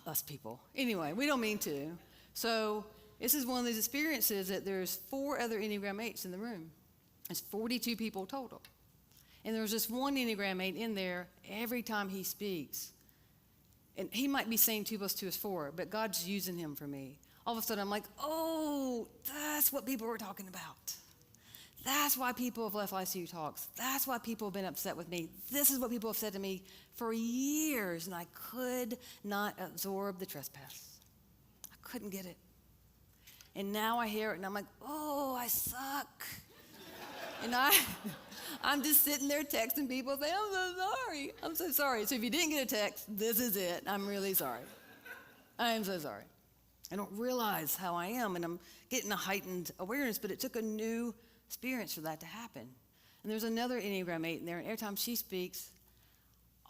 Us people. Anyway, we don't mean to. So this is one of these experiences that there's 4 other Enneagram 8s in the room. It's 42 people total. And there's just one Enneagram 8 in there every time he speaks. And he might be saying 2 + 2 is 4, but God's using him for me. All of a sudden I'm like, oh, that's what people were talking about. That's why people have left ICU talks. That's why people have been upset with me. This is what people have said to me for years, and I could not absorb the trespass. I couldn't get it. And now I hear it, and I'm like, oh, I suck. And I'm just sitting there texting people saying, I'm so sorry. I'm so sorry. So if you didn't get a text, this is it. I'm really sorry. I am so sorry. I don't realize how I am, and I'm getting a heightened awareness, but it took a new experience for that to happen. And there's another Enneagram 8 in there, and every time she speaks,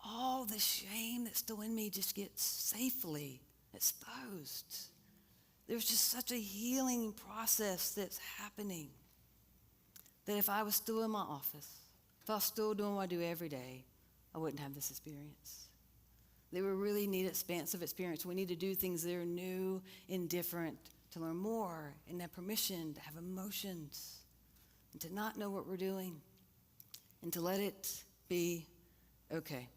all the shame that's still in me just gets safely exposed. There's just such a healing process that's happening that if I was still in my office, if I was still doing what I do every day, I wouldn't have this experience. That we really need expansive experience. We need to do things that are new and different, to learn more and have permission to have emotions and to not know what we're doing and to let it be okay.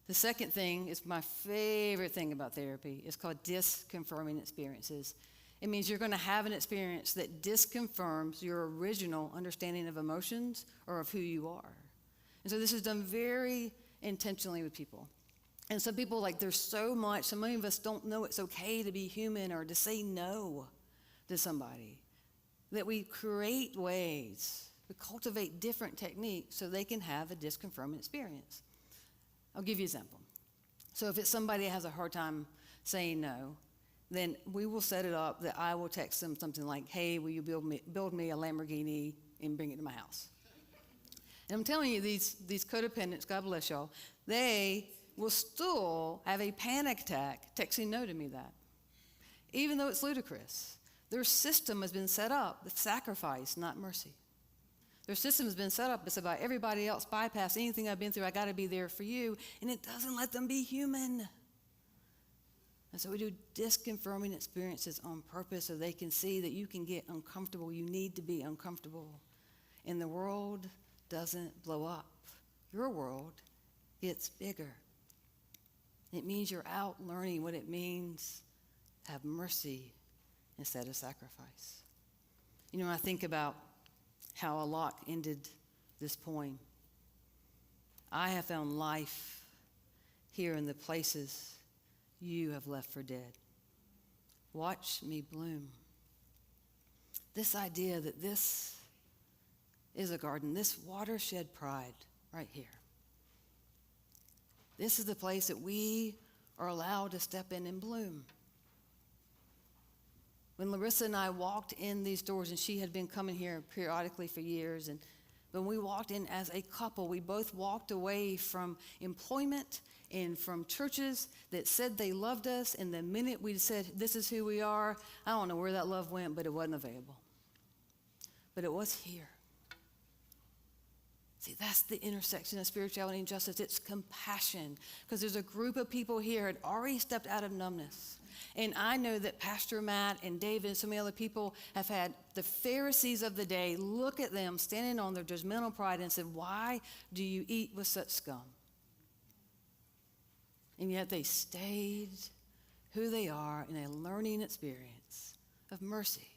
The second thing is my favorite thing about therapy. It's called disconfirming experiences. It means you're going to have an experience that disconfirms your original understanding of emotions or of who you are. And so this is done very intentionally with people. And some people, like, there's so much, so many of us don't know it's okay to be human or to say no to somebody, that we create ways, we cultivate different techniques so they can have a disconfirming experience. I'll give you an example. So if it's somebody that has a hard time saying no, then we will set it up that I will text them something like, hey, will you build me a Lamborghini and bring it to my house? And I'm telling you, these codependents, God bless y'all, they will still have a panic attack texting no to me that, even though it's ludicrous. Their system has been set up with sacrifice, not mercy. Their system has been set up. It's about everybody else bypass anything I've been through. I got to be there for you. And it doesn't let them be human. And so we do disconfirming experiences on purpose so they can see that you can get uncomfortable. You need to be uncomfortable. And the world doesn't blow up. Your world gets bigger. It means you're out learning what it means to have mercy instead of sacrifice. You know, I think about how Locke ended this poem. I have found life here in the places you have left for dead. Watch me bloom. This idea that this is a garden, this watershed pride right here. This is the place that we are allowed to step in and bloom. When Larissa and I walked in these doors, and she had been coming here periodically for years, and when we walked in as a couple, we both walked away from employment and from churches that said they loved us, and the minute we said, this is who we are, I don't know where that love went, but it wasn't available. But it was here. See, that's the intersection of spirituality and justice. It's compassion, because there's a group of people here who had already stepped out of numbness. And I know that Pastor Matt and David and so many other people have had the Pharisees of the day look at them standing on their judgmental pride and said, why do you eat with such scum? And yet they stayed who they are in a learning experience of mercy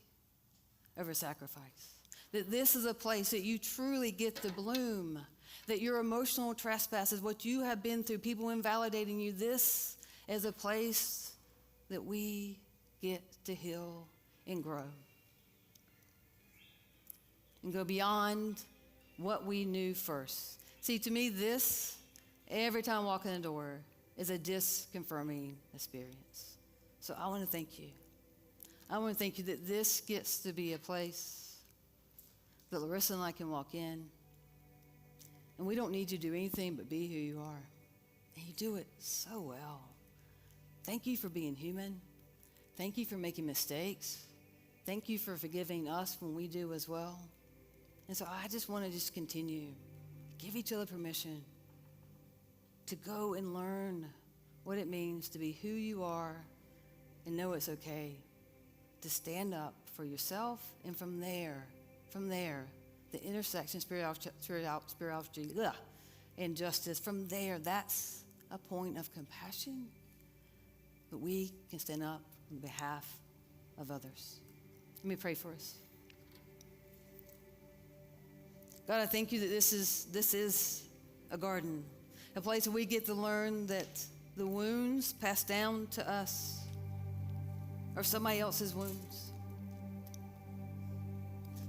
over sacrifice. That this is a place that you truly get to bloom. That your emotional trespass is what you have been through, people invalidating you. This is a place that we get to heal and grow. And go beyond what we knew first. See, to me, this, every time I walk in the door, is a disconfirming experience. So I want to thank you. I want to thank you that this gets to be a place that Larissa and I can walk in, and we don't need you to do anything but be who you are. And you do it so well. Thank you for being human. Thank you for making mistakes. Thank you for forgiving us when we do as well. And so I just want to just continue. Give each other permission to go and learn what it means to be who you are and know it's okay. To stand up for yourself, and from there, the intersection, spirituality, and justice, from there, that's a point of compassion, but we can stand up on behalf of others. Let me pray for us. God, I thank you that this is a garden, a place where we get to learn that the wounds passed down to us are somebody else's wounds.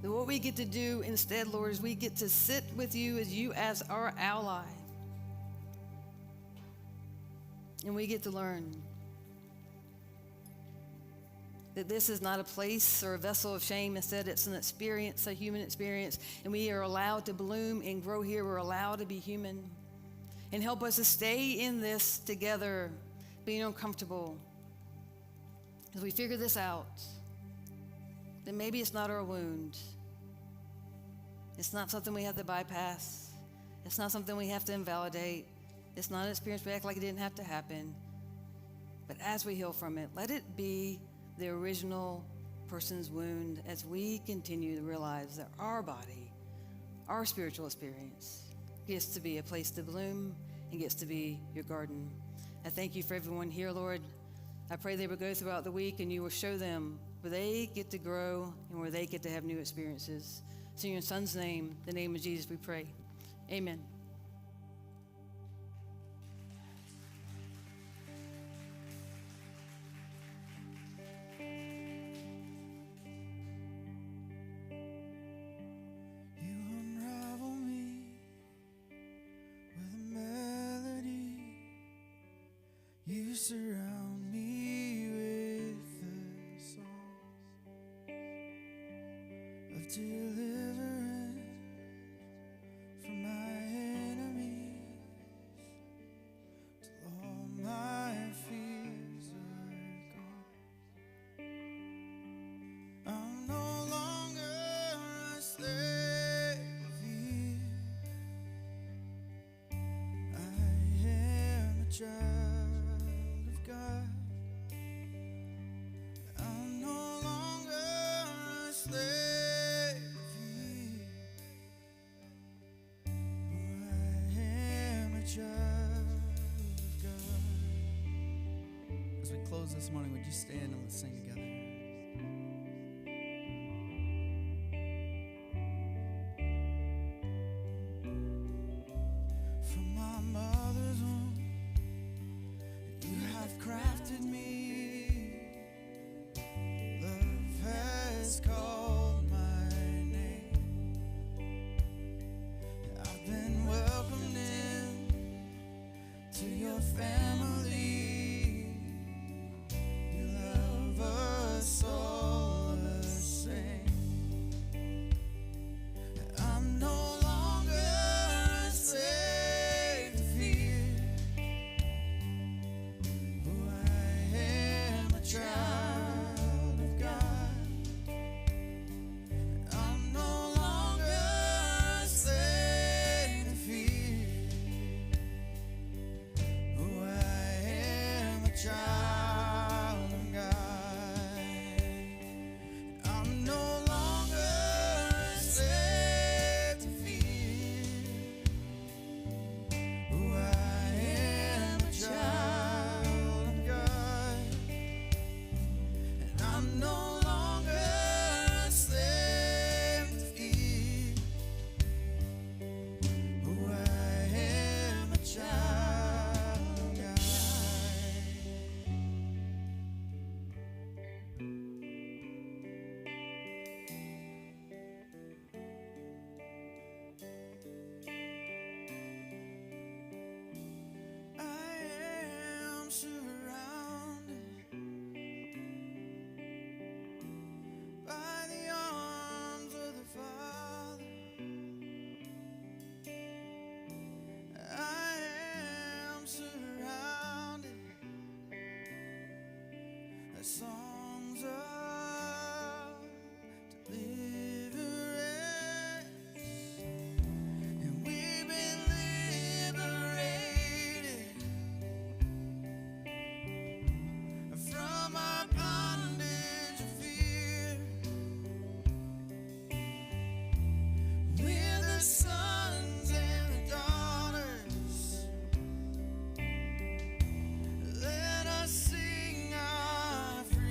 That what we get to do instead, Lord, is we get to sit with you as our ally. And we get to learn that this is not a place or a vessel of shame. Instead, it's an experience, a human experience. And we are allowed to bloom and grow here. We're allowed to be human. And help us to stay in this together, being uncomfortable. As we figure this out, then maybe it's not our wound. It's not something we have to bypass. It's not something we have to invalidate. It's not an experience we act like it didn't have to happen. But as we heal from it, let it be the original person's wound as we continue to realize that our body, our spiritual experience, gets to be a place to bloom and gets to be your garden. I thank you for everyone here, Lord. I pray they will go throughout the week and you will show them where they get to grow and where they get to have new experiences. So in your son's name, the name of Jesus, we pray. Amen. You unravel me with a melody. You surround me with the songs of deliverance from my enemies, till all my fears are gone. I'm no longer a slave of fear. I am a child of God. I'm no longer a slave of fear. I am a child of God. As we close this morning, would you stand and let's sing together? From my mother's womb, you have crafted me. Love has called my name. I've been welcomed in to your family. You love us all the same. I'm no longer a slave to fear. Oh, I am a child of God. I'm no longer a slave to fear. Oh, I am a child of God. I'm no longer a slave to fear. Oh, I am a child of God. And I'm no longer a slave to fear. Oh, I am a child of God. surrounded by the arms of the Father. I am surrounded by songs of deliverance, and we've been liberated from our bondage of fear. We're the sons and the daughters. Let us sing our freedom.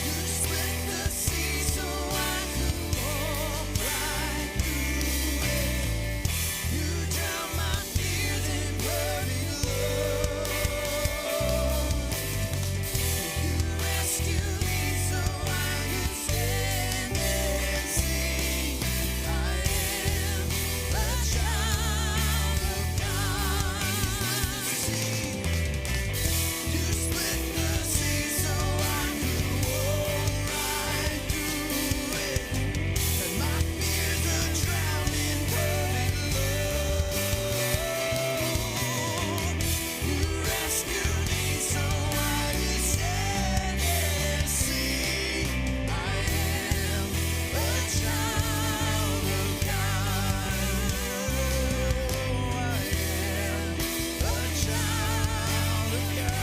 You split the sea so I could walk right through it. You drown my fears in perfect love. You rescue me so I can stand and sing. I am a child of God. You split the sea so I could walk right through it, and my fears are drowned in perfect love. You rescue me so I can stand and sing. I am a child of God. I am a child of God.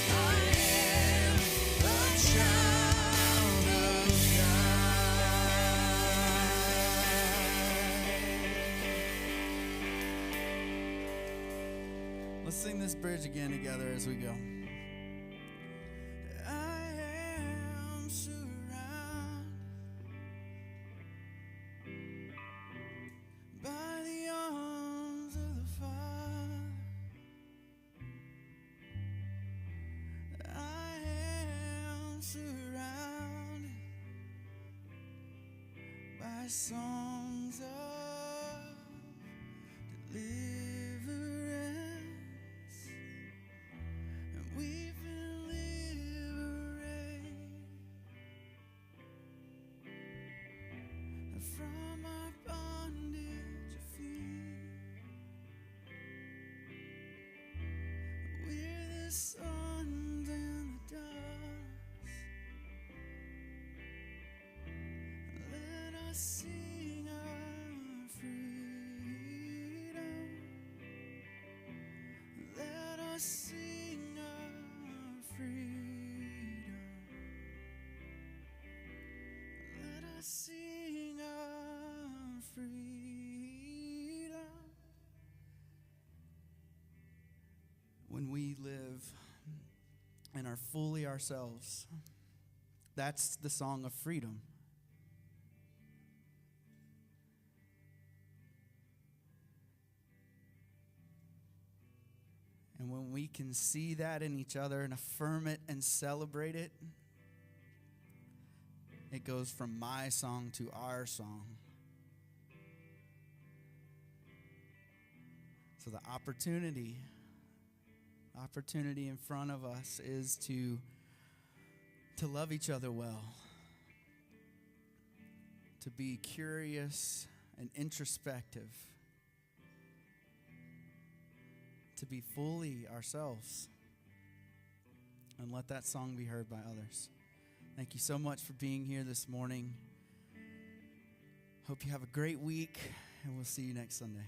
I am a child of God. Let's sing this bridge again together as we go. I am surrounded by the arms of the Father. I am surrounded by songs of deliverance, and we've been liberated from our bondage of fear. We're the sons and the daughters. Let us sing our freedom. Let us sing our freedom. Let us sing our freedom. When we live and are fully ourselves, that's the song of freedom. And when we can see that in each other and affirm it and celebrate it, it goes from my song to our song. So the opportunity in front of us is to love each other well, to be curious and introspective, to be fully ourselves. and let that song be heard by others. Thank you so much for being here this morning. Hope you have a great week, and we'll see you next Sunday.